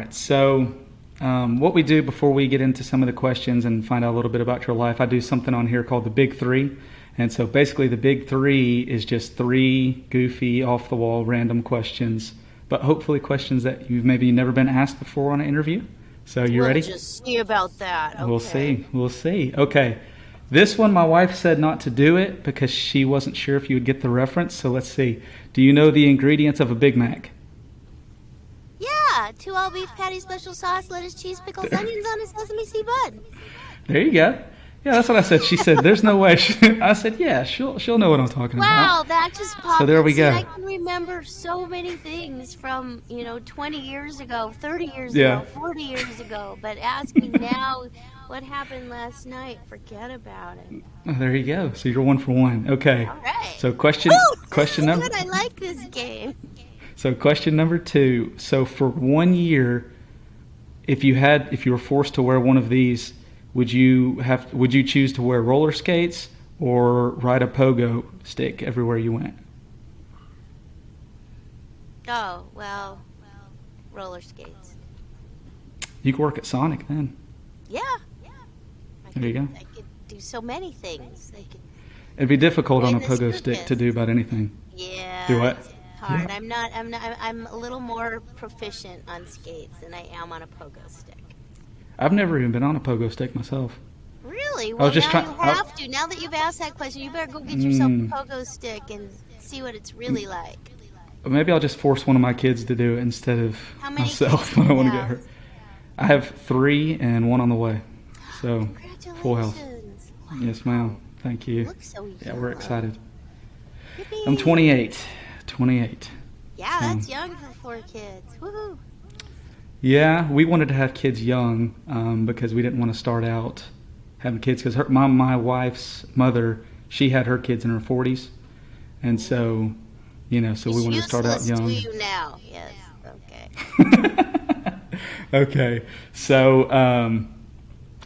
right. So what we do before we get into some of the questions and find out a little bit about your life, I do something on here called the Big Three. And so basically the Big Three is just three goofy, off-the-wall, random questions, but hopefully questions that you've maybe never been asked before on an interview. So you ready? We'll just see about that. Okay. We'll see. Okay. This one, my wife said not to do it because she wasn't sure if you would get the reference. So let's see. Do you know the ingredients of a Big Mac? Yeah, 2 all-beef patties, special sauce, lettuce, cheese, pickles, onions on a sesame seed bun. There you go. Yeah, that's what I said. She said, "There's no way." I said, "Yeah, she'll know what I'm talking about." Wow, that just popped. So there we go. I can remember so many things from 20 years ago, 30 years Yeah. ago, 40 years ago. But ask me now, what happened last night? Forget about it. Oh, there you go. So you're 1 for 1. Okay. All right. So question number. Good. I like this game. So question number 2. So for 1 year, if you were forced to wear one of these, would you choose to wear roller skates or ride a pogo stick everywhere you went? Oh, well, roller skates. You could work at Sonic then. Yeah. There you go. I could do so many things. It'd be difficult on a Win the pogo stick to do about anything. Yeah. Do what? It's hard. Yeah. I'm a little more proficient on skates than I am on a pogo stick. I've never even been on a pogo stick myself. Really? Well, just now you have to. Now that you've asked that question, you better go get yourself a pogo stick and see what it's really like. Maybe I'll just force one of my kids to do it instead of How many myself kids when do I you want to get have? hurt. I have 3 and 1 on the way. So full house. Congratulations. Yes, ma'am. Thank you. You look so young. Yeah, we're excited. Yippee. I'm 28. 28. Yeah, that's young for 4 kids. Woohoo. Yeah, we wanted to have kids young because we didn't want to start out having kids. Because my wife's mother, she had her kids in her 40s, and so so we wanted to start out young. It's useless to you now. Yes. Okay. Okay, so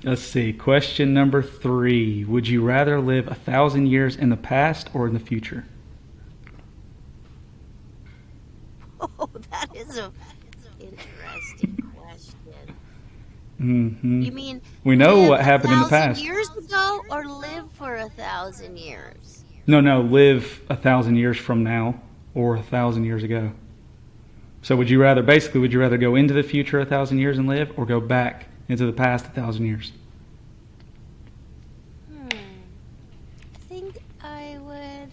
let's see. Question number 3: would you rather live 1,000 years in the past or in the future? Oh, that is a interesting question. Mm-hmm. You mean We know live what happened in the 1,000 past. years ago, or live for 1,000 years? No, live 1,000 years from now or 1,000 years ago. So would you rather go into the future 1,000 years and live, or go back into the past 1,000 years? I think I would.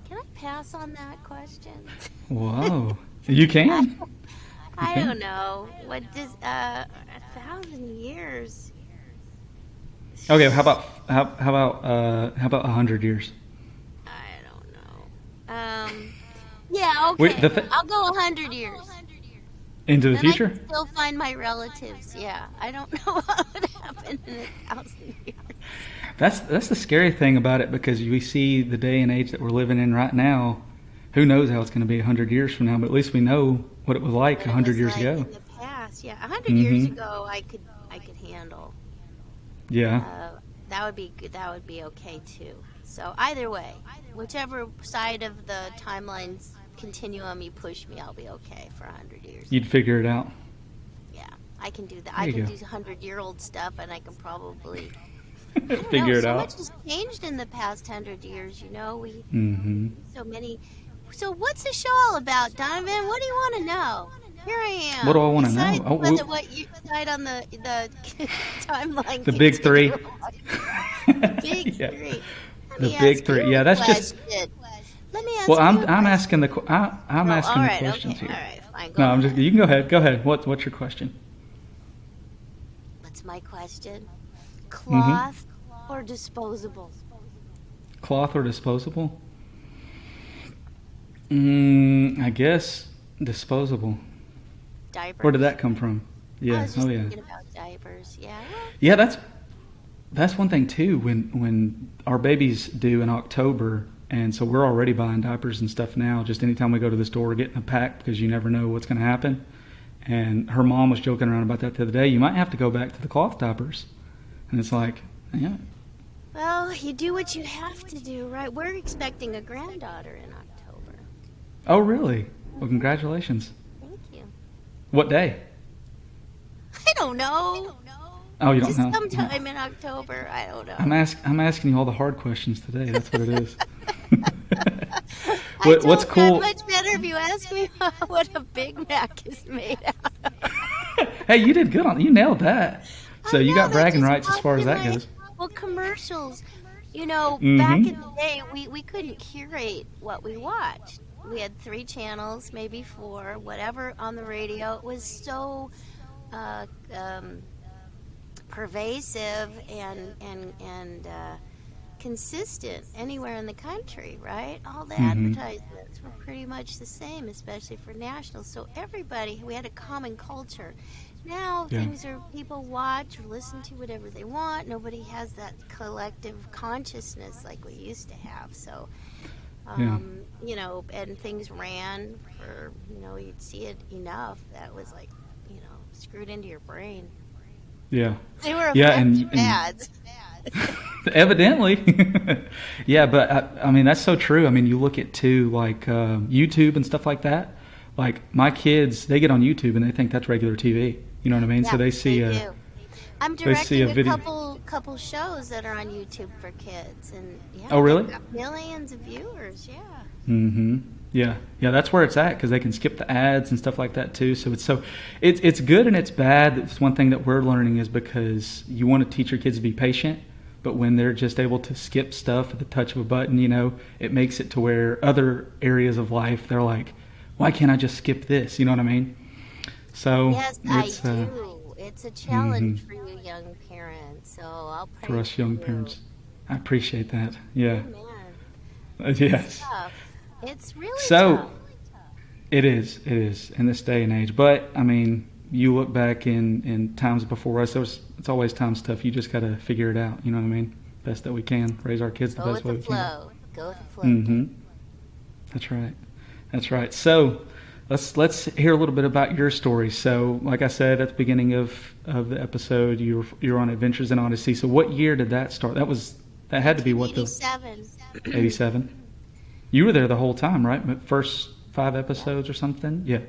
Can I pass on that question? Whoa, you can. I don't know. What does 1,000 years? Okay, how about 100 years? I don't know. Yeah, okay. Wait, I'll go 100 years. Into the Then future? I can still find my relatives. Yeah, I don't know what would happen in 1,000 years. That's the scary thing about it, because we see the day and age that we're living in right now. Who knows how it's going to be 100 years from now? But at least we know what it was like 100 years ago. In the past, yeah, 100 years ago, I could handle. Yeah. That would be good. That would be okay too. So either way, whichever side of the timeline's continuum you push me, I'll be okay for 100 years. You'd figure it out. Yeah, I can do that. There I you can go. do 100-year-old stuff, and I can probably Figure it so out. much has changed in the past 100 years. We so many. So what's the show all about, Donovan? What do you want to know? Here I am. What do I want to know? Besides Oh, whether what you decide on the timeline. The Big Three. Big Yeah. Three. Let The me Big ask Three. you Yeah, a that's just. question. Let me ask Well, you a I'm question. asking the I'm Oh, asking all the right, questions okay, here. all right, fine. Go No, I'm ahead. just. You can go ahead. Go ahead. What's your question? What's my question? Cloth or disposable? Cloth or disposable? I guess disposable. Diapers. Where did that come from? I Yeah. was just Oh yeah. thinking about diapers. Yeah. Yeah, that's one thing too. When our babies due in October, and so we're already buying diapers and stuff now. Just anytime we go to the store, we're getting a pack because you never know what's going to happen. And her mom was joking around about that the other day. You might have to go back to the cloth diapers, and it's like, yeah. Well, you do what you have to do, right? We're expecting a granddaughter in October. Oh, really? Well, congratulations. Thank you. What day? I don't know. Oh, you don't Just know. sometime in October. I don't I'm know. I'm asking you all the hard questions today. That's what it is. I What's told that cool? much better if you ask me what a Big Mac is made out of. Hey, you did good on. You nailed that. So I you know got that bragging just rights as popped far as in that my goes. well commercials. Back in Mm-hmm. the day, we couldn't curate what we watched. We had three channels, maybe four, whatever on the radio. It was so uh, um, pervasive and consistent anywhere in the country, right? All the Mm-hmm. advertisements were pretty much the same, especially for nationals. So everybody, we had a common culture. Now Yeah. things are people watch or listen to whatever they want. Nobody has that collective consciousness like we used to have. So, Yeah. and things ran for, you'd see it enough that was like, screwed into your brain. Yeah. They were Yeah. effective And ads. evidently. Yeah, but I mean that's so true. I mean, you look at too like YouTube and stuff like that. Like my kids, they get on YouTube and they think that's regular TV. You know what I mean? So Yeah, they do. I'm they see a directing a video. couple shows that are on YouTube for kids, and Oh, yeah, they've really? got millions of viewers. Yeah. Mm-hmm. Yeah, yeah, that's where it's at because they can skip the ads and stuff like that too. It's good and it's bad. It's one thing that we're learning is because you want to teach your kids to be patient, but when they're just able to skip stuff at the touch of a button, it makes it to where other areas of life they're like, why can't I just skip this? You know what I mean? So Yes, I it's do. It's a mhm, challenge for you young parents, so I'll for pray us for young you. parents. I appreciate that. Yeah. Amen. It's Yes. tough. It's really So tough. it is in this day and age. But I mean, you look back in times before us. It's always times tough. You just got to figure it out. You know what I mean? Best that we can. Raise our kids the Go best with way the we can. flow. Go with the flow, Mm-hmm. Dave. That's right. That's right. So let's hear a little bit about your story. So, like I said at the beginning of the episode, you're on Adventures in Odyssey. So, what year did that start? That had to be what the 1987. 87. You were there the whole time, right? First 5 episodes or something. Yeah.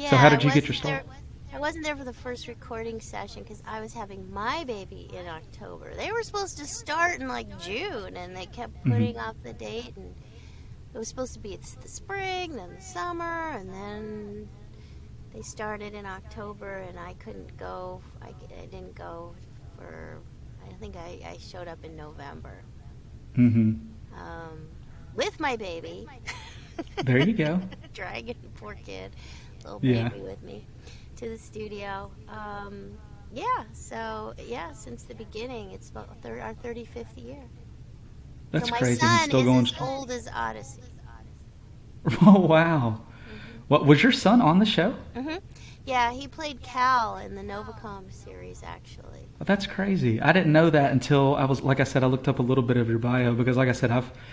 So, Yeah, how I did you get your wasn't start? there. I wasn't there for the first recording session because I was having my baby in October. They were supposed to start in like June, and they kept Hmm. putting off the date. And it was supposed to be it's the spring, then the summer, and then they started in October, and I couldn't go. I didn't go for. I think I showed up in November Hmm. um, with my baby, There you go. dragging the poor kid, little Yeah. baby with me to the studio. Yeah, so yeah, since the beginning, it's about our 35th year. So That's my crazy. And it's son still is going as strong. old as Odyssey. Oh, wow. hmm What was your son on the show? hmm Yeah, he played Cal in the Novacom series, actually. Oh, that's crazy. I didn't know that until like I said, I looked up a little bit of your bio because, like I said,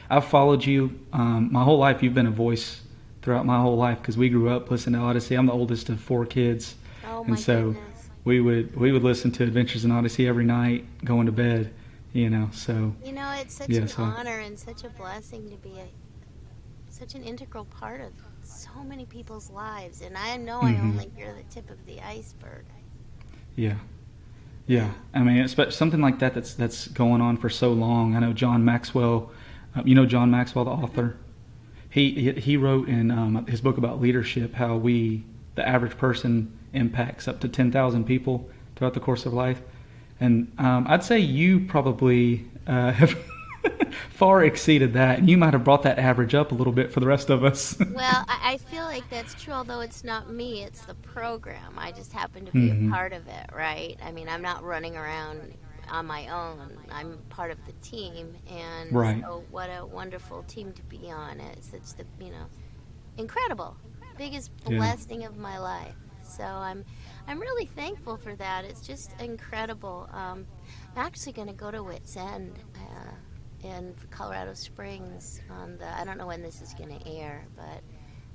I've followed you my whole life. You've been a voice throughout my whole life because we grew up listening to Odyssey. I'm the oldest of 4 kids, Oh and my so goodness. we would listen to Adventures in Odyssey every night going to bed. So It's such yeah, an so honor and such a blessing to be such an integral part of so many people's lives. And I know I hmm only hear the tip of the iceberg. yeah, Yeah. yeah. I mean, it's something like that that's going on for so long. I know John Maxwell. You know John Maxwell, the author. He wrote in his book about leadership how the average person impacts up to 10,000 people throughout the course of life, and I'd say you probably have far exceeded that, and you might have brought that average up a little bit for the rest of us. Well, I feel like that's true, although it's not me, it's the program. I just happen to be a Hmm. part of it, right? I mean, I'm not running around on my own. I'm part of the team, and Right. so what a wonderful team to be on. It's incredible, biggest Yeah. blessing of my life. So I'm really thankful for that. It's just incredible. I'm actually going to go to Wits End in Colorado Springs on the. I don't know when this is going to air, but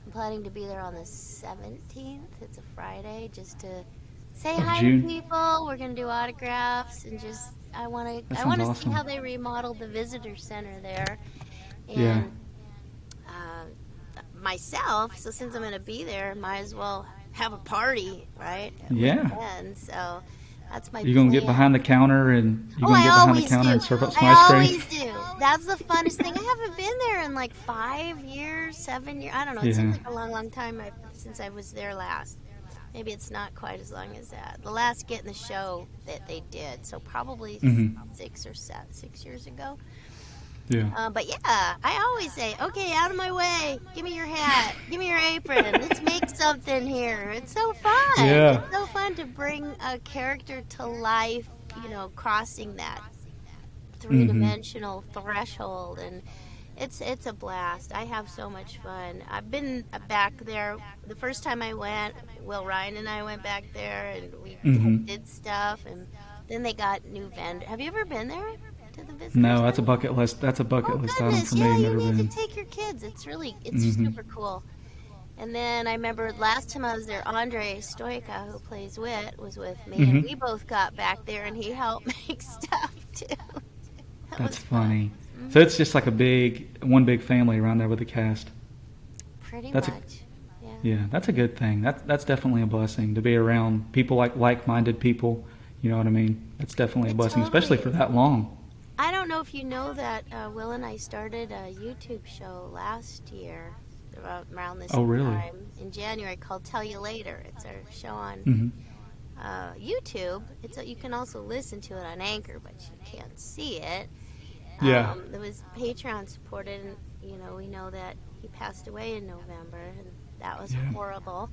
I'm planning to be there on the 17th. It's a Friday, just to say Of hi to June. people. We're going to do autographs and just. I want That to. I sounds want to see awesome. how they remodeled the visitor center there, Yeah. and uh, myself. So since I'm going to be there, might as well have a party, right? Yeah. And so that's my You gonna get plan. behind the counter and you Oh, gonna I get behind the always counter do. and serve up some I ice cream? always do. That's the funnest thing. I haven't been there in like 5 years, 7 years. I don't know. It Yeah. seems like a long, long time since I was there last. Maybe it's not quite as long as that. The last Get in the Show that they did, so probably Mhm. 6 years ago. Yeah. But yeah, I always say, okay, out of my way. Give me your hat. Give me your apron. Let's make something here. It's so fun. Yeah. It's so fun to bring a character to life, crossing that Mhm. three-dimensional threshold, and it's a blast. I have so much fun. I've been back there. The first time I went, Will Ryan and I went back there, and we Mhm. did stuff, and then they got new vendors. Have you ever been there to the visitor No, that's a center? bucket list. That's a Oh bucket list item goodness, for me. yeah, I've you never need to been. take your kids. It's Mhm. super cool. And then I remember last time I was there, Andre Stoica, who plays Wit, was with me, and Mhm. we both got back there, and he helped make stuff too. That That's was fun. funny. So Hmm. it's just like one big family around there with the cast. Pretty That's a much, yeah. Yeah, that's a good thing. That's definitely a blessing to be around people like-minded people. You know what I mean? That's definitely a It blessing, totally especially for is. that long. I don't know if you know that Will and I started a YouTube show last year, around this Oh, really? time in January, called Tell You Later. It's our show on Mhm. YouTube. You can also listen to it on Anchor, but you can't see it. Yeah. It was Patreon supported, and we know that he passed away in November, and that was Yeah. horrible.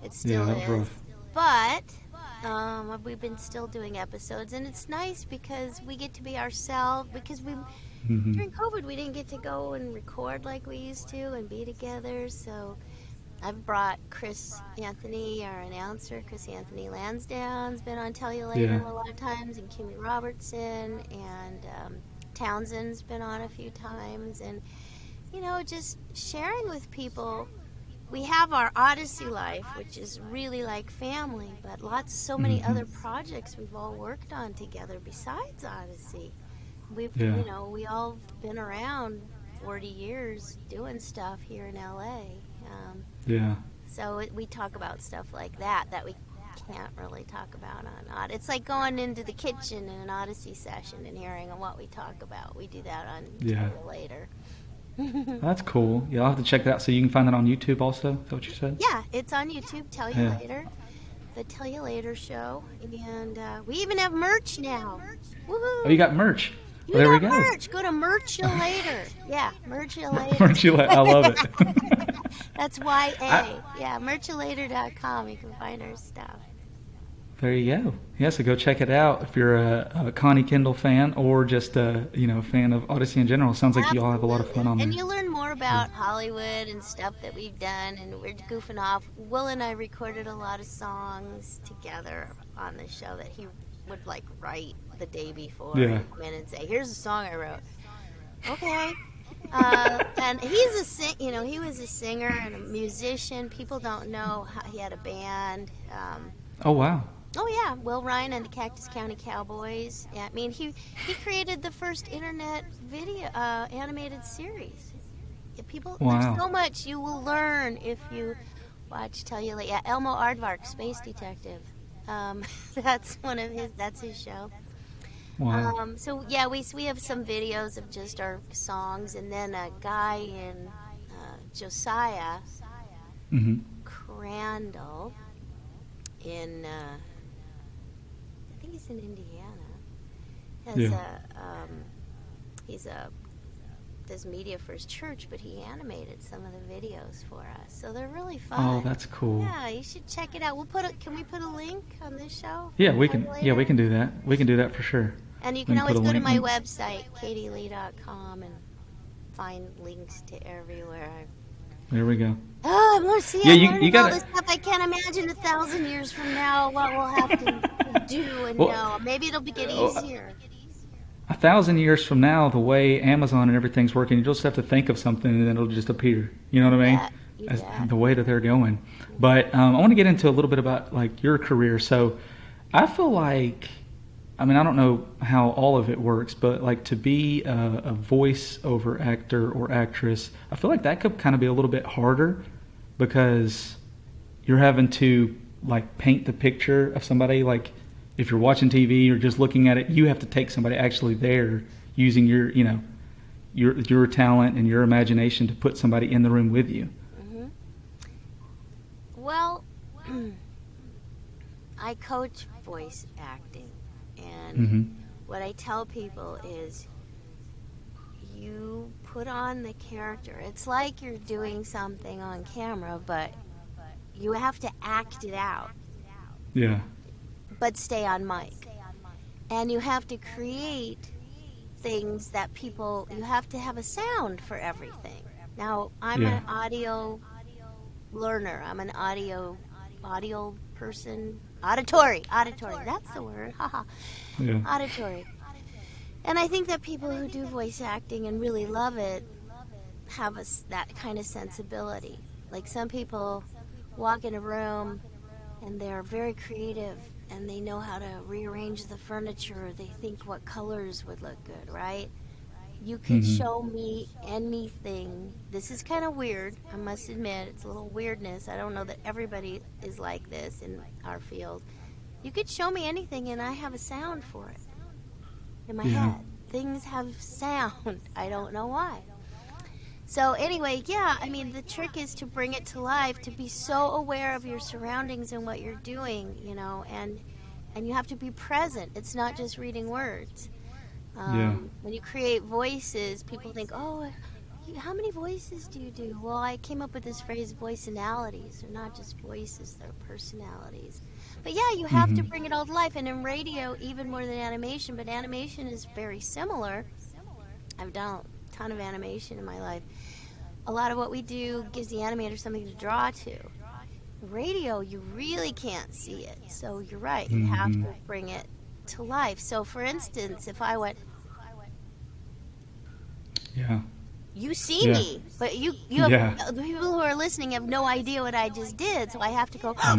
It Yeah, still that was is, rough. but we've been still doing episodes, and it's nice because we get to be ourselves. Because Mhm. during COVID we didn't get to go and record like we used to and be together, so I've brought Chris Anthony, our announcer. Chris Anthony Lansdowne's been on Tell You Later Yeah. a lot of times, and Kimmy Robertson, and Townsend's been on a few times, and just sharing with people. We have our Odyssey life, which is really like family, but so many Mhm. other projects we've all worked on together besides Odyssey. Yeah. We all been around 40 years doing stuff here in LA. Yeah. So we talk about stuff like that we can't really talk about on Odyssey. It's like going into the kitchen in an Odyssey session and hearing what we talk about. We do that on Tell Yeah. You Later. That's cool. Yeah, I'll have to check that out. So you can find that on YouTube also. Is that what you said? Yeah, it's on YouTube. Tell You Yeah. Later, the Tell You Later show, and we even have merch now. Oh, you Woohoo! got merch. You Well, there we got go. merch. Go to Merch You Later. Yeah, Merch You Later. Merch you I love it. That's I, YA. Yeah, merchyoulater.com. You can find our stuff. There you go. Yeah, so go check it out if you're a Connie Kendall fan or just a fan of Odyssey in general. Sounds like you all have a lot of fun Absolutely. on And there. you learn more Yeah. about Hollywood and stuff that we've done, and we're goofing off. Will and I recorded a lot of songs together on the show that he would write the day before Yeah. and come in and say, "Here's a song I wrote." Okay. And he was a singer and a musician. People don't know how he had a band. Oh wow. Oh yeah, Will Ryan and the Cactus County Cowboys. Yeah, I mean, he created the first internet video animated series. There's Wow. so much you will learn if you watch Tell You Later. Yeah, Elmo Aardvark, Space Detective. That's his show. Wow. So yeah, we have some videos of just our songs, and then a guy in Josiah Mhm. Crandall in I think he's in Indiana. Has Yeah. He's does media for his church, but he animated some of the videos for us, so they're really fun. Oh, that's cool. Yeah, you should check it out. Can we put a link on this show? Yeah, we Tell can. You Yeah, Later? we can do that. We can do that for sure. And you We can can put always a go to link. my website, katielee.com, and find links to everywhere. There we go. Oh, I'm learning, Yeah, you all gotta. this stuff. I can't imagine 1,000 years from now what we'll have to do and Well, know. Maybe it'll get oh, easier. 1,000 years from now, the way Amazon and everything's working, you just have to think of something and then it'll just appear. You know what I mean? You As bet. the way that they're going. But I want to get into a little bit about your career. So I feel like I mean, I don't know how all of it works, but like to be a voiceover actor or actress, I feel like that could kind of be a little bit harder because you're having to like paint the picture of somebody. Like if you're watching TV or just looking at it, you have to take somebody actually there using your, your talent and your imagination to put somebody in the room with you. Hmm. Well, I coach voice acting, and Mm-hmm. what I tell people is you put on the character. It's like you're doing something on camera, but you have to act it out, Yeah. but stay on mic. And you have to create things that you have to have a sound for everything. Now, I'm Yeah. an audio learner. I'm an audio person. Auditory. That's the word. Haha. Yeah. Auditory. And I think that people who do voice acting and really love it have that kind of sensibility. Like some people walk in a room and they're very creative and they know how to rearrange the furniture. They think what colors would look good, right? You could Mm-hmm. show me anything. This is kind of weird, I must admit. It's a little weirdness. I don't know that everybody is like this in our field. You could show me anything and I have a sound for it in my Yeah. head. Things have sound. I don't know why. So anyway, yeah, I mean, the trick is to bring it to life, to be so aware of your surroundings and what you're doing, and you have to be present. It's not just reading words. Yeah. When you create voices, people think, oh, how many voices do you do? Well, I came up with this phrase, voicinalities. They're not just voices, they're personalities. But yeah, you have to Mm-hmm. bring it all to life. And in radio, even more than animation, but animation is very similar. I've done a ton of animation in my life. A lot of what we do gives the animator something to draw to. Radio, you really can't see it. So you're right, you have Mm-hmm. to bring it to life. So for instance, if I went, Yeah. you see Yeah. me, but you Yeah. have, the people who are listening have no idea what I just did. So I have to go, Mm-hmm.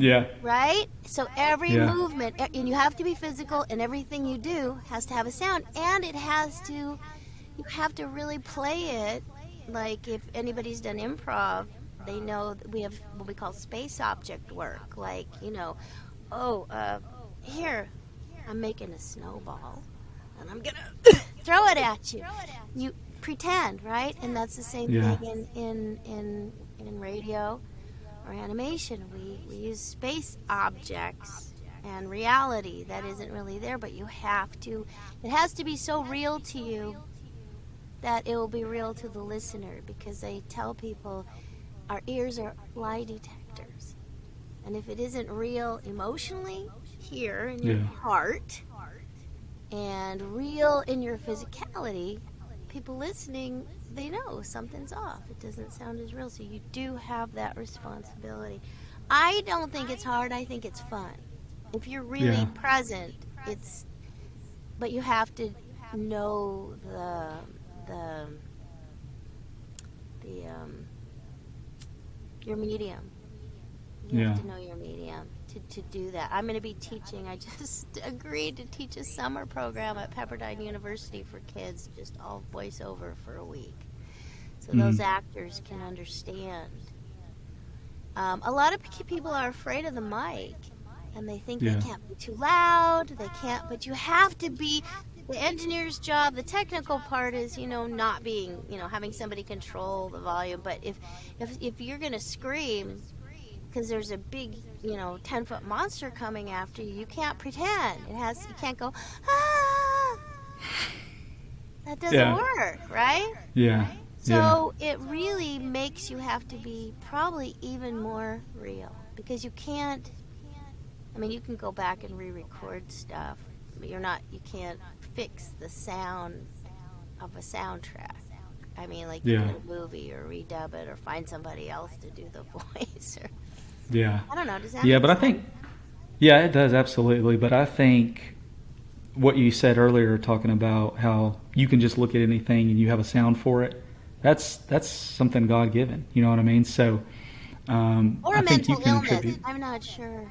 Yeah. right? So every Yeah. movement, and you have to be physical, and everything you do has to have a sound, and you have to really play it. Like if anybody's done improv, they know that we have what we call space object work. Like, oh, here, I'm making a snowball, and I'm gonna throw it at you. You pretend, right? And that's the same Yeah. thing in radio or animation. We use space objects and reality that isn't really there, but it has to be so real to you that it will be real to the listener, because they tell people our ears are lie detectors. And if it isn't real emotionally here in your Yeah. heart and real in your physicality, people listening, they know something's off. It doesn't sound as real. So you do have that responsibility. I don't think it's hard. I think it's fun. If you're really Yeah. present, but you have to know the your medium. You Yeah. have to know your medium to do that. I'm going to be teaching. I just agreed to teach a summer program at Pepperdine University for kids, just all voiceover for a week, so those Mm. actors can understand. A lot of people are afraid of the mic, and they think Yeah. they can't be too loud. They can't, but you have to be. The engineer's job, the technical part is, not being, having somebody control the volume. But if you're gonna scream because there's a big, 10-foot monster coming after you, you can't pretend. You can't go, ah. That doesn't Yeah. work, right? Yeah. So it really makes you have to be probably even more real, because you can't. I mean, you can go back and re-record stuff, but you can't fix the sound of a soundtrack. I mean, like you Yeah. do a movie or redub it or find somebody else to do the voice. Or Yeah. I don't know. Does that Yeah, make but I sense? think, yeah, it does absolutely. But I think what you said earlier, talking about how you can just look at anything and you have a sound for it, that's something God given. You know what I mean? So Or I a think you mental can illness. attribute. I'm not sure.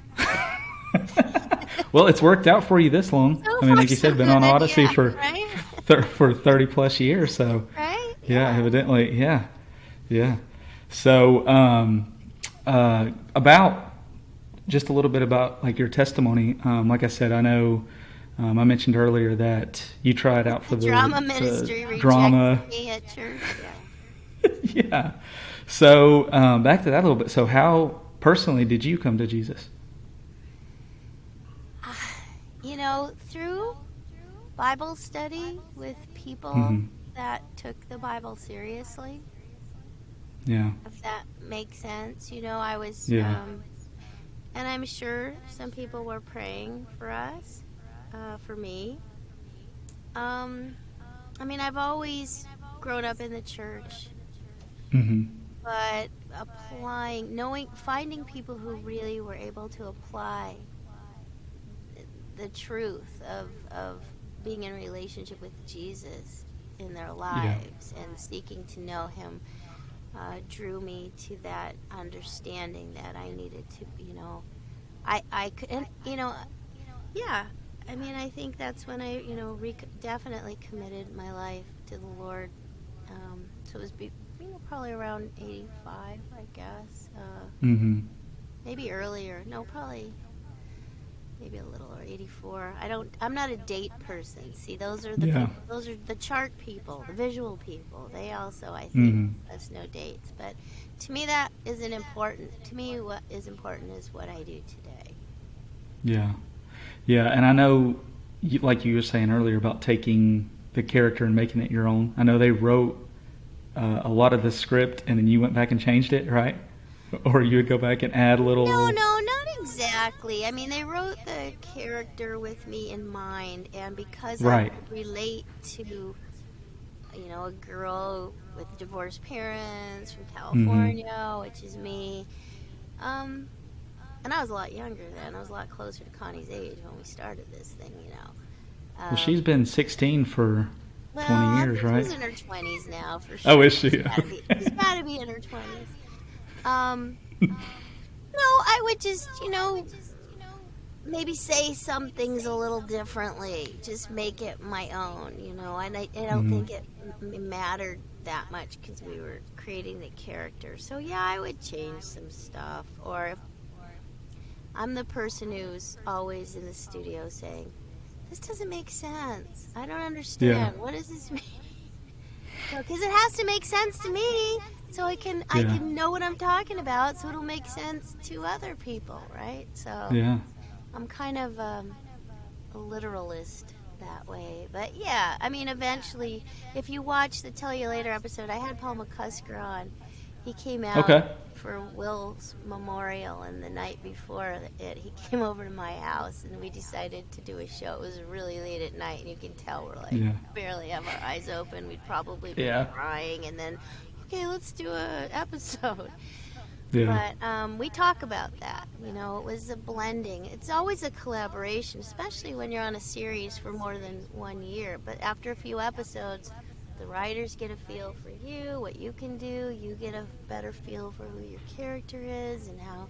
Well, it's worked out for you this long. So I mean, far, like you so said, been on good. Odyssey Yeah, for right? for 30 plus years. So, Right? yeah, Yeah. evidently, yeah, yeah. So, about just a little bit about like your testimony. Like I said, I know I mentioned earlier that you tried out The for drama the ministry rejected drama. me at church. Yeah. Yeah. So back to that a little bit. So how personally did you come to Jesus? Through Bible study with people Hmm. that took the Bible seriously, Yeah. if that makes sense. I was, Yeah. and I'm sure some people were praying for us, for me. Um, I've always grown up in the church, Hmm. but finding people who really were able to apply the truth of being in relationship with Jesus in their Yeah. lives and seeking to know Him drew me to that understanding that I needed to, I could, and yeah. I think that's when I, definitely committed my life to the Lord. So it was, probably around 85, I guess. Hmm. Maybe earlier. No, probably maybe a little, or 84. I'm not a date person. See, those are the Yeah. people, those are the chart people, the visual people. They also, I think, Hmm. us no dates. But to me, that isn't important. To me, what is important is what I do today. Yeah. Yeah. And I know, like you were saying earlier about taking the character and making it your own. I know they wrote a lot of the script, and then you went back and changed it, right? Or you would go back and add No, little. no, not exactly. They wrote the character with me in mind, and because I Right. could relate to, a girl with divorced parents from Hmm. California, which is me. Um, and I was a lot younger then. I was a lot closer to Connie's age when we started this thing. Well, she's Um, been 16 for 20 well, I years, think right? she's in her 20s now for Oh, sure. is she? She's Okay. got to be in her 20s. Um, no, I would just, maybe say some things a little differently, just make it my own, and I don't Hmm. think it mattered that much because we were creating the character. So yeah, I would change some stuff, or if I'm the person who's always in the studio saying, this doesn't make sense, I don't Yeah. understand, what does this mean? Because it has to make sense to me, so I Yeah. can know what I'm talking about, so it'll make sense to other people, right? So Yeah. I'm kind of a literalist that way. But yeah, eventually, if you watch the Tell You Later episode, I had Paul McCusker on. He came out Okay. for Will's memorial, and the night before he came over to my house, and we decided to do a show. It was really late at night, and you can tell we're like Yeah. barely have our eyes open. We'd probably been Yeah. crying, and then, okay, let's do a episode. Yeah. But we talk about that. It was a blending. It's always a collaboration, especially when you're on a series for more than 1 year. But after a few episodes, the writers get a feel for you, what you can do. You get a better feel for who your character is and how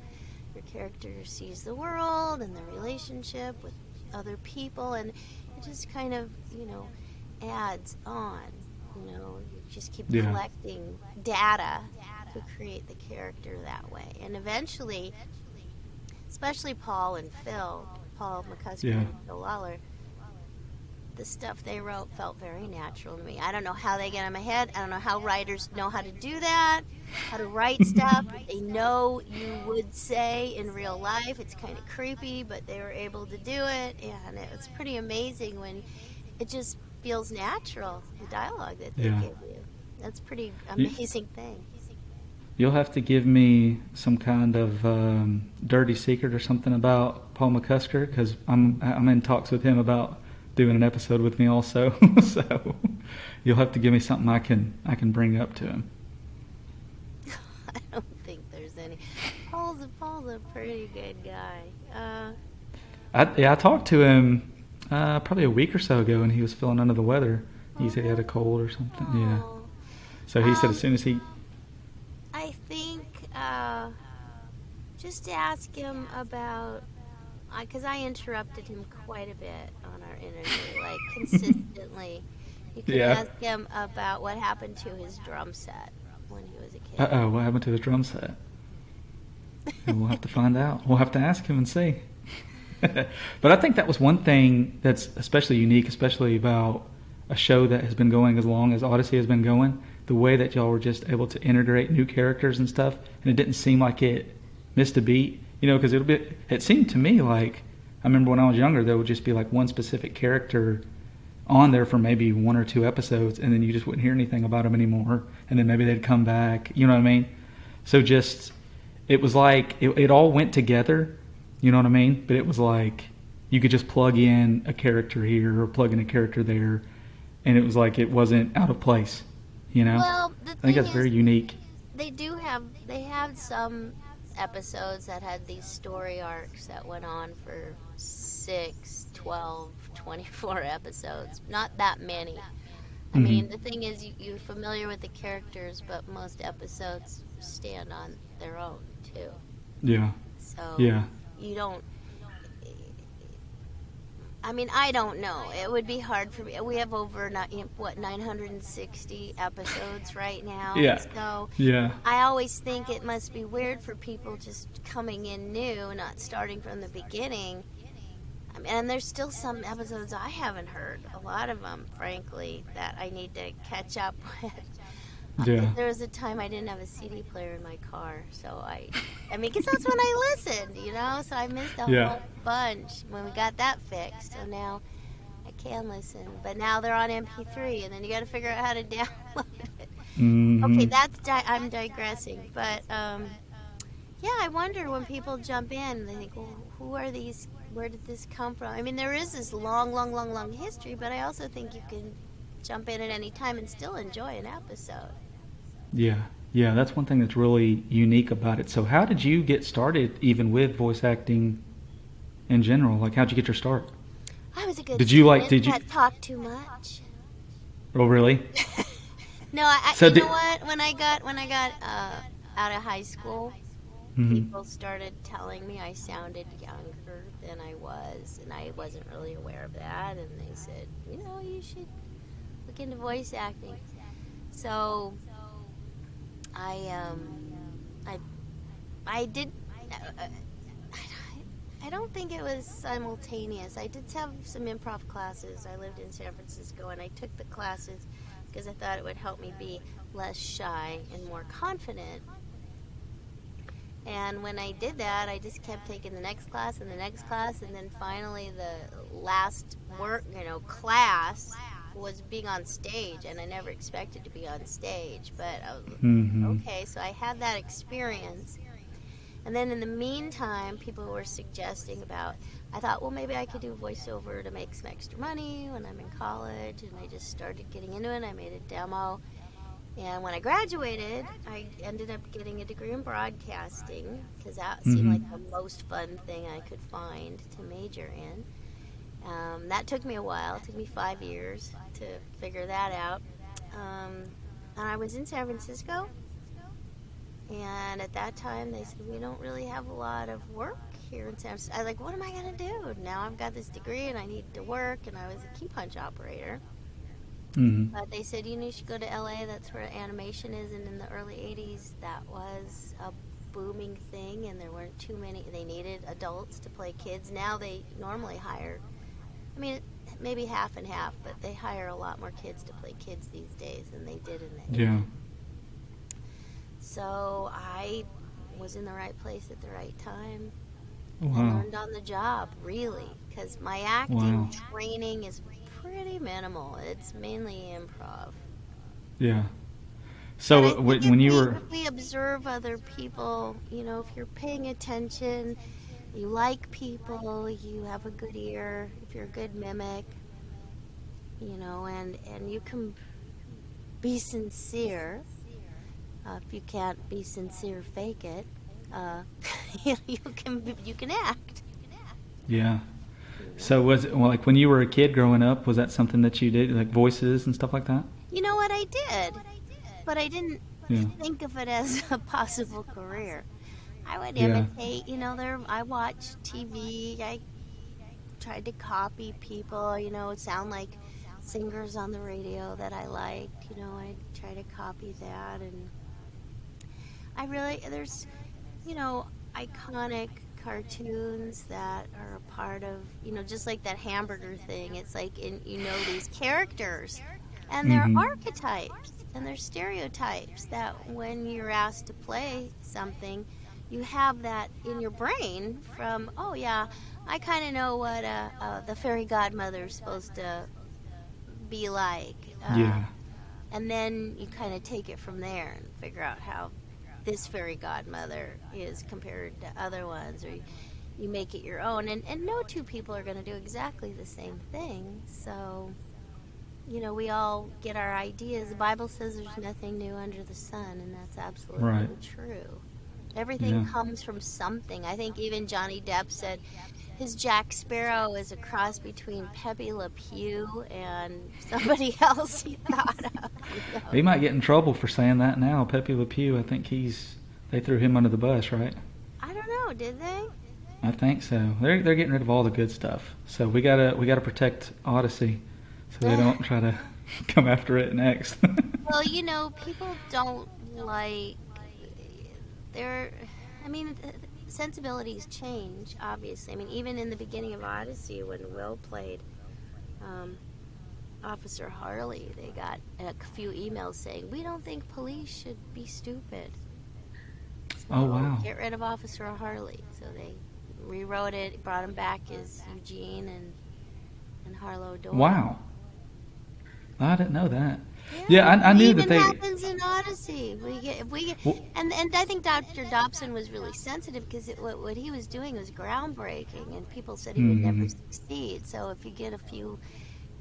your character sees the world and the relationship with other people. And it just kind of, adds on. You just keep Yeah. collecting data to create the character that way. And eventually, especially Paul McCusker Yeah. and Phil Lawler, the stuff they wrote felt very natural to me. I don't know how they get in my head. I don't know how writers know how to do that, how to write stuff that they know you would say in real life. It's kind of creepy, but they were able to do it, and it was pretty amazing when it just feels natural, the dialogue that they Yeah. give you. That's a pretty You, amazing thing. you'll have to give me some kind of dirty secret or something about Paul McCusker because I'm in talks with him about doing an episode with me also. So you'll have to give me something I can bring up to him. I don't think there's any. Paul's a pretty good guy. I talked to him probably a week or so ago, and he was feeling under the weather. He Oh, said he had a really? cold or something. Yeah. Oh. So he said as Um, soon as he. I think just ask him about because I interrupted him quite a bit on our interview, like consistently. You could Yeah. ask him about what happened to his drum set when he was a Uh kid. oh, what happened to his drum set? And we'll have to find out. We'll have to ask him and see. But I think that was one thing that's especially unique, especially about a show that has been going as long as Odyssey has been going. The way that y'all were just able to integrate new characters and stuff, and it didn't seem like it missed a beat. You know, because it seemed to me like I remember when I was younger, there would just be like one specific character on there for maybe 1 or 2 episodes, and then you just wouldn't hear anything about them anymore, and then maybe they'd come back. You know what I mean? So just it was like it all went together. You know what I mean? But it was like you could just plug in a character here or plug in a character there, and it was like it wasn't out of place. You know? Well, the I think thing that's is, very unique. they had some episodes that had these story arcs that went on for 6, 12, 24 episodes. Not that many. I Hmm. mean, the thing is, you're familiar with the characters, but most episodes stand on their own, too. Yeah. So Yeah. you don't. I mean, I don't know. It would be hard for me. We have over 960 episodes right now. Yeah. So Yeah. I always think it must be weird for people just coming in new, not starting from the beginning. I mean, and there's still some episodes I haven't heard. A lot of them, frankly, that I need to catch up with. Yeah. There was a time I didn't have a CD player in my car, so I mean, because that's when I listened, you know. So I missed a Yeah. whole bunch when we got that fixed. So now I can listen, but now they're on MP3, and then you got to figure out how to download it. Okay, Hmm. I'm digressing, but yeah, I wonder when people jump in, they think, well, who are these? Where did this come from? I mean, there is this long, long, long, long history, but I also think you can jump in at any time and still enjoy an episode. Yeah. Yeah. That's one thing that's really unique about it. So, how did you get started, even with voice acting in general? Like, how'd you get your start? I was a good Did you like? student Did you? that talked too much. Oh, really? No, So you know did. what? When I got out of high school, Mhm. people started telling me I sounded younger than I was, and I wasn't really aware of that. And they said, you know, you should look into voice acting. So I I I did. Uh, I don't think it was simultaneous. I did have some improv classes. I lived in San Francisco, and I took the classes because I thought it would help me be less shy and more confident. And when I did that, I just kept taking the next class and the next class, and then finally the last class was being on stage, and I never expected to be on stage, but I was Mhm. okay. So I had that experience, and then in the meantime, people were suggesting about. I thought, well, maybe I could do voiceover to make some extra money when I'm in college, and I just started getting into it. I made a demo, and when I graduated, I ended up getting a degree in broadcasting because that seemed like Mhm. the most fun thing I could find to major in. That took me a while. It took me 5 years to figure that out. Um, and I was in San Francisco, and at that time they said, we don't really have a lot of work here in San Francisco. I was like, what am I going to do? Now I've got this degree and I need to work, and I was a key punch operator. Mhm. But they said, you should go to LA. That's where animation is. And in the early 80s, that was a booming thing. And there weren't too many. They needed adults to play kids. Now they normally hire, I mean, maybe half and half, but they hire a lot more kids to play kids these days than they did in the Yeah. 80s. So I was in the right place at the right time. I Wow. learned on the job, really, because my acting Wow. training is pretty minimal. It's mainly improv. Yeah. But I So think when you were. if we observe other people, if you're paying attention, you like people, you have a good ear, if you're a good mimic, and you can be sincere. If you can't be sincere, fake it. Uh, you can act. Yeah. You know. So was it, well, like when you were a kid growing up, was that something that you did, like voices and stuff like that? You know what I did, but I didn't Yeah. think of it as a possible career. I would Yeah. imitate, I watch TV. I tried to copy people, sound like singers on the radio that I liked. I try to copy that. And there's, you know, iconic cartoons that are a part of, just like that hamburger thing. It's like, these characters and they're Mm-hmm. archetypes and they're stereotypes that when you're asked to play something, you have that in your brain from, oh, yeah, I kind of know what the fairy godmother is supposed to be like. Yeah. And then you kind of take it from there and figure out how this fairy godmother is compared to other ones, or you make it your own. And no two people are going to do exactly the same thing. So, we all get our ideas. The Bible says there's nothing new under the sun, and that's Right. absolutely true. Everything Yeah. comes from something. I think even Johnny Depp said his Jack Sparrow is a cross between Pepe Le Pew and somebody else he thought of. He might get in trouble for saying that now. Pepe Le Pew, I think they threw him under the bus, right? I don't know, did they? I think so. They're getting rid of all the good stuff. So we gotta protect Odyssey, so they don't try to come after it next. Well, people don't like their. I mean, sensibilities change. Obviously, I mean, even in the beginning of Odyssey, when Will played um, Officer Harley, they got a few emails saying we don't think police should be stupid. Oh So wow, get rid of Officer Harley. So they rewrote it, brought him back as Eugene and Harlow Doyle. wow! I didn't know that. Yeah, Yeah, I it knew that even they. happens in Odyssey. We get if we get, Well, and I think Dr. Dobson was really sensitive because what he was doing was groundbreaking, and people said he would never mm, succeed. So if you get a few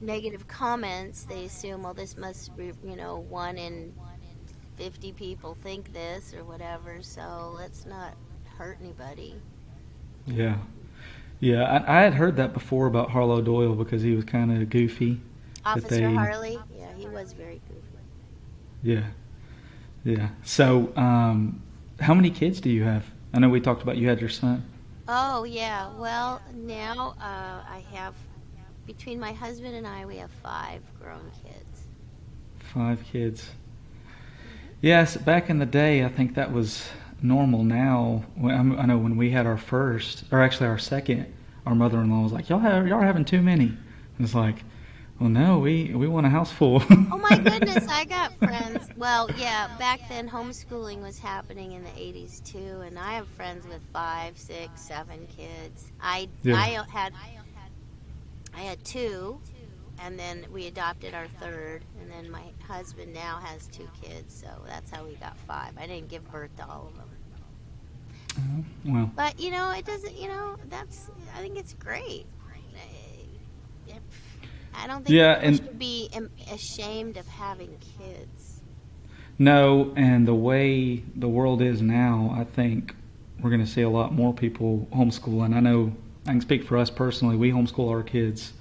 negative comments, they assume, well, this must be, one in 50 people think this or whatever. So let's not hurt anybody. yeah, yeah. I had heard that before about Harlow Doyle because he was kind of goofy. That Officer they, Harley, yeah, he was very goofy. yeah, yeah. So, how many kids do you have? I know we talked about you had your son. Oh yeah, well now I have between my husband and I we have 5 grown kids. 5 kids. Hmm. Yes, back in the day, I think that was normal. Now, I know when we had our first, or actually our second, our mother-in-law was like, y'all are having too many." And it's like, well, no, we want a house full. Oh my goodness, I got friends. Well, yeah, back then homeschooling was happening in the 80s too, and I have friends with 5, 6, 7 kids. Yeah. I had 2, and then we adopted our third, and then my husband now has 2 kids, so that's how we got 5. I didn't give birth to all of them. Well, But it doesn't. I think it's great. I don't think yeah, people and should be ashamed of having kids. no, and the way the world is now, I think we're going to see a lot more people homeschooling. I know I can speak for us personally. We homeschool our kids,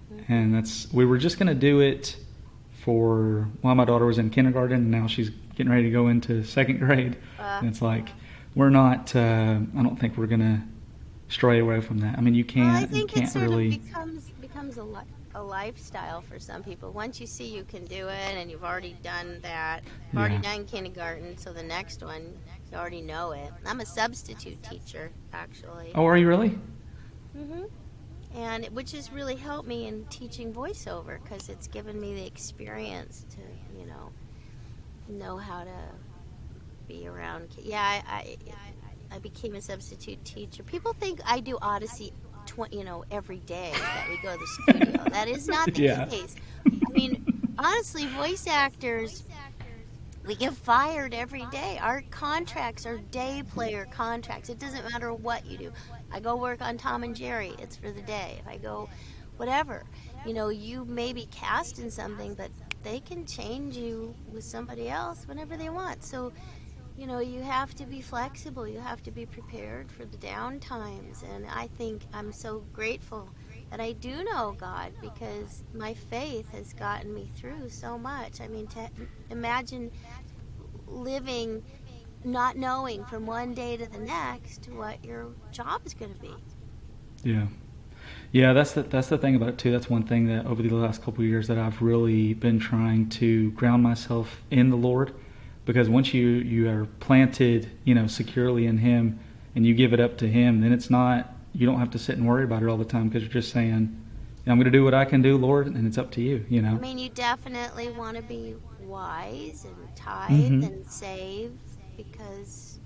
Hmm. and we were just going to do it for while my daughter was in kindergarten, and now she's getting ready to go into second grade. Uh, And it's like we're not. I don't think we're going to stray away from that. I mean, well, I you think it can't sort of really. becomes a lifestyle for some people. Once you see you can do it, and you've already done that, you've already Yeah. done kindergarten, so the next one you already know it. I'm a substitute teacher, actually. Oh, are you really? Hmm. And which has really helped me in teaching voiceover because it's given me the experience to know how to be around yeah, I became a substitute teacher. People think I do Odyssey every day that we go to the studio. That is not the Yeah. case. I mean, honestly, voice actors, we get fired every day. Our contracts are day player contracts. It doesn't matter what you do. I go work on Tom and Jerry, it's for the day. If I go whatever, you may be cast in something, but they can change you with somebody else whenever they want. So, you have to be flexible. You have to be prepared for the down times. And I think I'm so grateful that I do know God because my faith has gotten me through so much. I mean, to imagine living not knowing from one day to the next what your job is going to be. Yeah. Yeah, that's the thing about it too. That's one thing that over the last couple of years that I've really been trying to ground myself in the Lord, because once you are planted, securely in Him, and you give it up to Him, then it's not, you don't have to sit and worry about it all the time, because you're just saying, I'm going to do what I can do, Lord, and it's up to you. I mean, you definitely want to be wise and tithe Mm-hmm. and save, because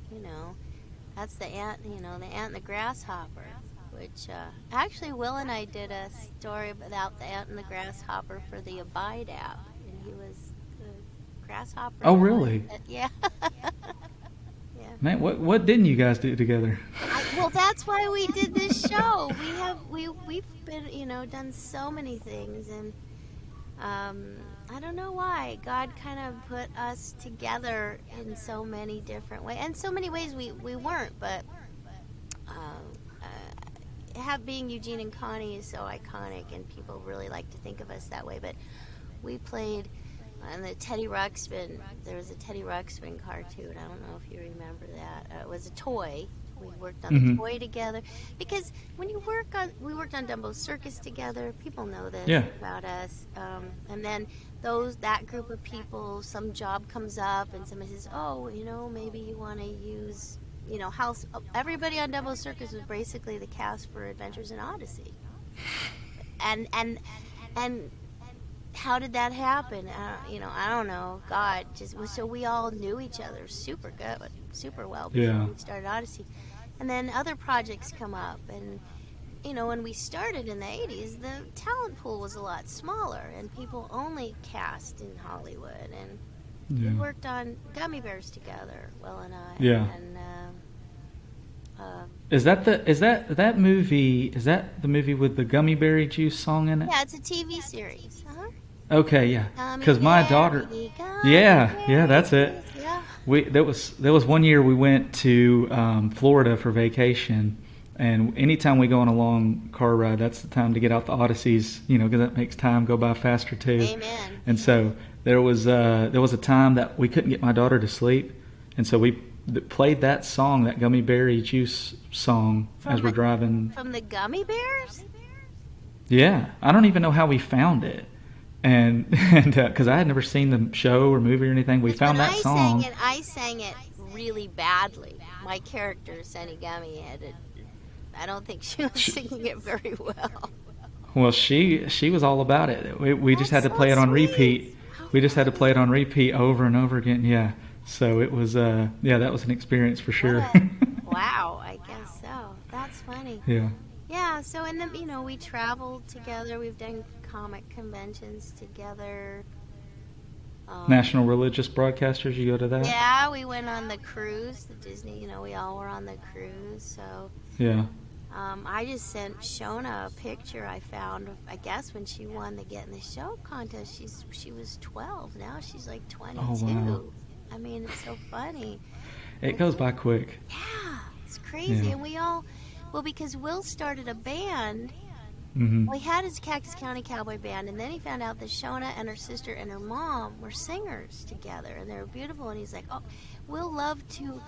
that's the ant, the ant and the grasshopper. Which actually, Will and I did a story about the ant and the grasshopper for the Abide app, and he was the grasshopper. Oh, really? Yeah. Yeah. Man, what didn't you guys do together? Well, that's why we did this show. We've been done so many things, and I don't know why God kind of put us together in so many different ways, and so many ways we weren't, but. Being Eugene and Connie is so iconic, and people really like to think of us that way. But we played on the Teddy Ruxpin. There was a Teddy Ruxpin cartoon. I don't know if you remember that. It was a toy. We worked on the toy together, because when we worked on Dumbo's Circus together. People know this about us. And then that group of people, some job comes up, and somebody says, "Oh, maybe you want to use." Everybody on Dumbo's Circus was basically the cast for Adventures in Odyssey. And how did that happen? I don't know. God just was, so we all knew each other super well before we started Odyssey. And then other projects come up, and when we started in the 80s, the talent pool was a lot smaller, and people only cast in Hollywood, and we worked on Gummy Bears together, Will and I. Yeah. And, is that movie? Is that the movie with the gummy berry juice song in it? Yeah, it's a TV series. Okay, yeah. Because my daughter. Yeah, that's it. Yeah. There was one year we went to Florida for vacation, and anytime we go on a long car ride, that's the time to get out the Odysseys, because that makes time go by faster too. Amen. And so there was a time that we couldn't get my daughter to sleep, and so we played that song, that Gummy Berry Juice song, as we're driving. From the Gummy Bears? Yeah, I don't even know how we found it, and because I had never seen the show or movie or anything, we found that song. I sang it really badly. My character, Sunny Gummy, I don't think she was singing it very well. Well, she was all about it. We just had to play it on repeat. We just had to play it on repeat over and over again. Yeah. So it was, that was an experience for sure. Wow, I guess so. That's funny. Yeah. Yeah, so and then, we traveled together. We've done comic conventions together. National Religious Broadcasters, you go to that? Yeah, we went on the cruise, the Disney, we all were on the cruise, so. Yeah. I just sent Shona a picture I found, I guess, when she won the Get in the Show contest. She was 12. Now she's like 22. Oh, wow. I mean, it's so funny. It goes by quick. Yeah, it's crazy. Yeah. And because Will started a band. Mm-hmm. Well, he had his Cactus County Cowboy Band, and then he found out that Shona and her sister and her mom were singers together, and they were beautiful. And he's like, "Oh, Will loved to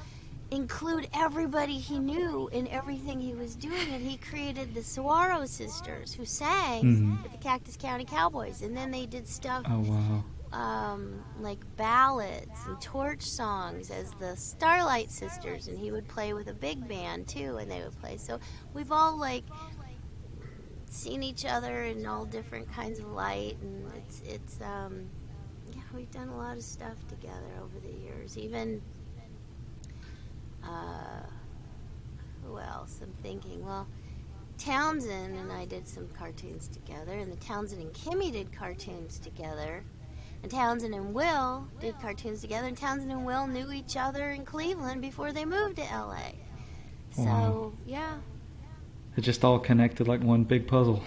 include everybody he knew in everything he was doing," and he created the Saguaro Sisters, who sang with the Cactus County Cowboys, and then they did stuff. Oh, wow. Like ballads and torch songs as the Starlight Sisters, and he would play with a big band too, and they would play. So we've all seen each other in all different kinds of light, and it's we've done a lot of stuff together over the years. Even who else? I'm thinking. Well, Townsend and I did some cartoons together, and the Townsend and Kimmy did cartoons together. And Townsend and Will did cartoons together, and Townsend and Will knew each other in Cleveland before they moved to LA. So, wow. Yeah. It just all connected like one big puzzle.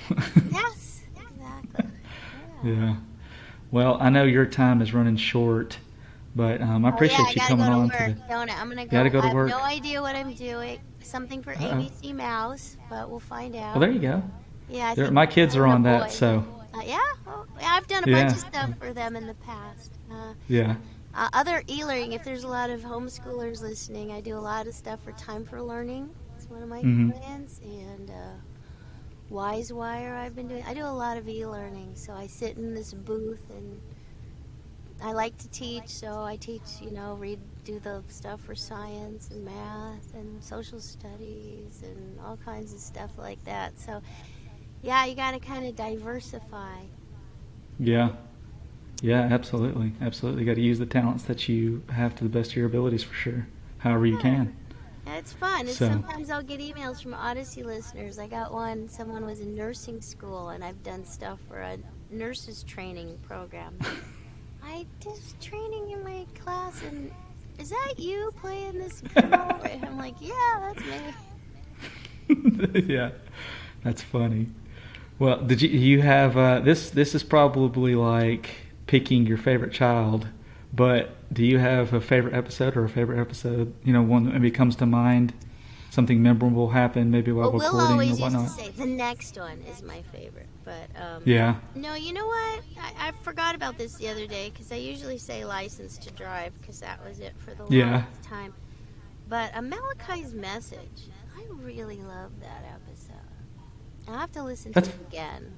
Yes, exactly. Yeah. Well, I know your time is running short, but I appreciate you coming on. I'm gonna go. Gotta go to work. I have no idea what I'm doing. Something for ABC Mouse, but we'll find out. Well, there you go. Yeah, my kids are on that, so. Yeah, I've done a bunch of stuff for them in the past. Yeah. Other e-learning, if there's a lot of homeschoolers listening, I do a lot of stuff for Time for Learning. It's one of my Hmm. clients. And WiseWire I've been doing. I do a lot of e-learning. So I sit in this booth and I like to teach. So I teach, do the stuff for science and math and social studies and all kinds of stuff like that. So yeah, you got to kind of diversify. Yeah. Yeah, absolutely. Absolutely. Got to use the talents that you have to the best of your abilities for sure, however you Yeah. can. Yeah, it's fun. It's So, sometimes I'll get emails from Odyssey listeners. I got one. Someone was in nursing school, and I've done stuff for a nurses training program. I did training in my class, and is that you playing this girl? And I'm like, yeah, that's me. yeah, that's funny. Well, did you have this is probably like picking your favorite child, but do you have a favorite episode or a favorite episode, one that maybe comes to mind, something memorable happened maybe while Well, Will recording or always used to whatnot? say the next one is my favorite, but Yeah. no, you know what? I forgot about this the other day because I usually say license to drive because that was it for the Yeah. longest time. But Malachi's message, I really love that episode. I'll have to listen to That's it again.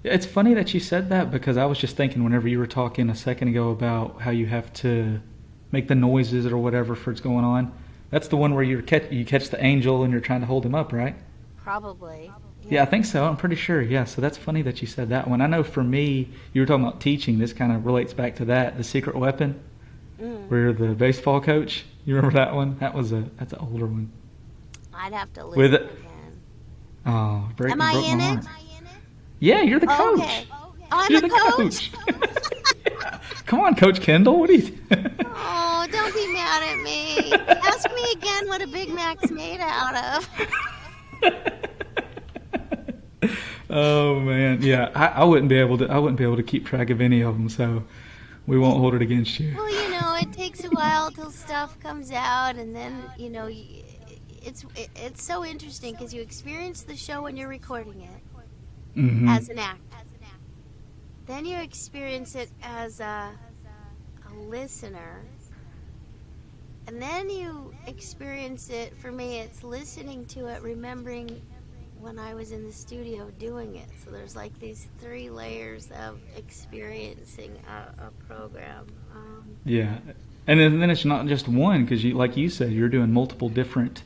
It's funny that you said that because I was just thinking whenever you were talking a second ago about how you have to make the noises or whatever for it's going on. That's the one where you catch the angel and you're trying to hold him up, right? Probably. Yeah, I Yeah. think so. I'm pretty sure. Yeah, so that's funny that you said that one. I know for me, you were talking about teaching. This kind of relates back to that, the secret weapon, Mm. where you're the baseball coach. You remember that one? That's an older one. I'd have to With listen it. again. Oh, Am I broke my in it? heart. Yeah, you're the Oh, coach. okay. I'm You're the the coach? coach. Yeah. Come on, Coach Kendall. What are you? Oh, don't be mad at me. Ask me again what a Big Mac's made out of. Oh man, yeah. I wouldn't be able to. I wouldn't be able to keep track of any of them. So we won't hold it against you. Well, it takes a while till stuff comes out, and then it's so interesting because you experience the show when you're recording it Hmm. as an actor. Then you experience it as a listener, and then you experience it. For me, it's listening to it, remembering when I was in the studio doing it. So there's like these three layers of experiencing a program. Yeah, and then it's not just one because like you said, you're doing multiple different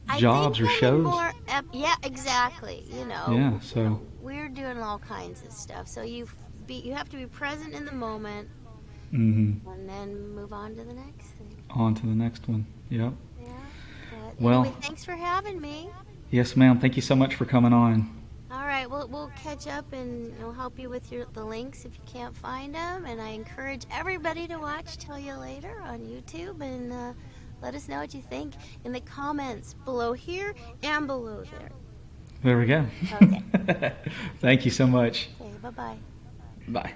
I think jobs or I'm in shows. more. Yeah, exactly. Yeah. So We're doing all kinds of stuff. So you have to be present in the moment, hmm and then move on to the next thing. on to the next one. Yep. Yeah. But anyway, Well, thanks for having me. yes, ma'am. Thank you so much for coming on. All right, we'll catch up and I'll help you with the links if you can't find them. And I encourage everybody to watch Tell You Later on YouTube and let us know what you think in the comments below here and below there. There we go. Okay. Thank you so much. Okay, bye bye. Bye.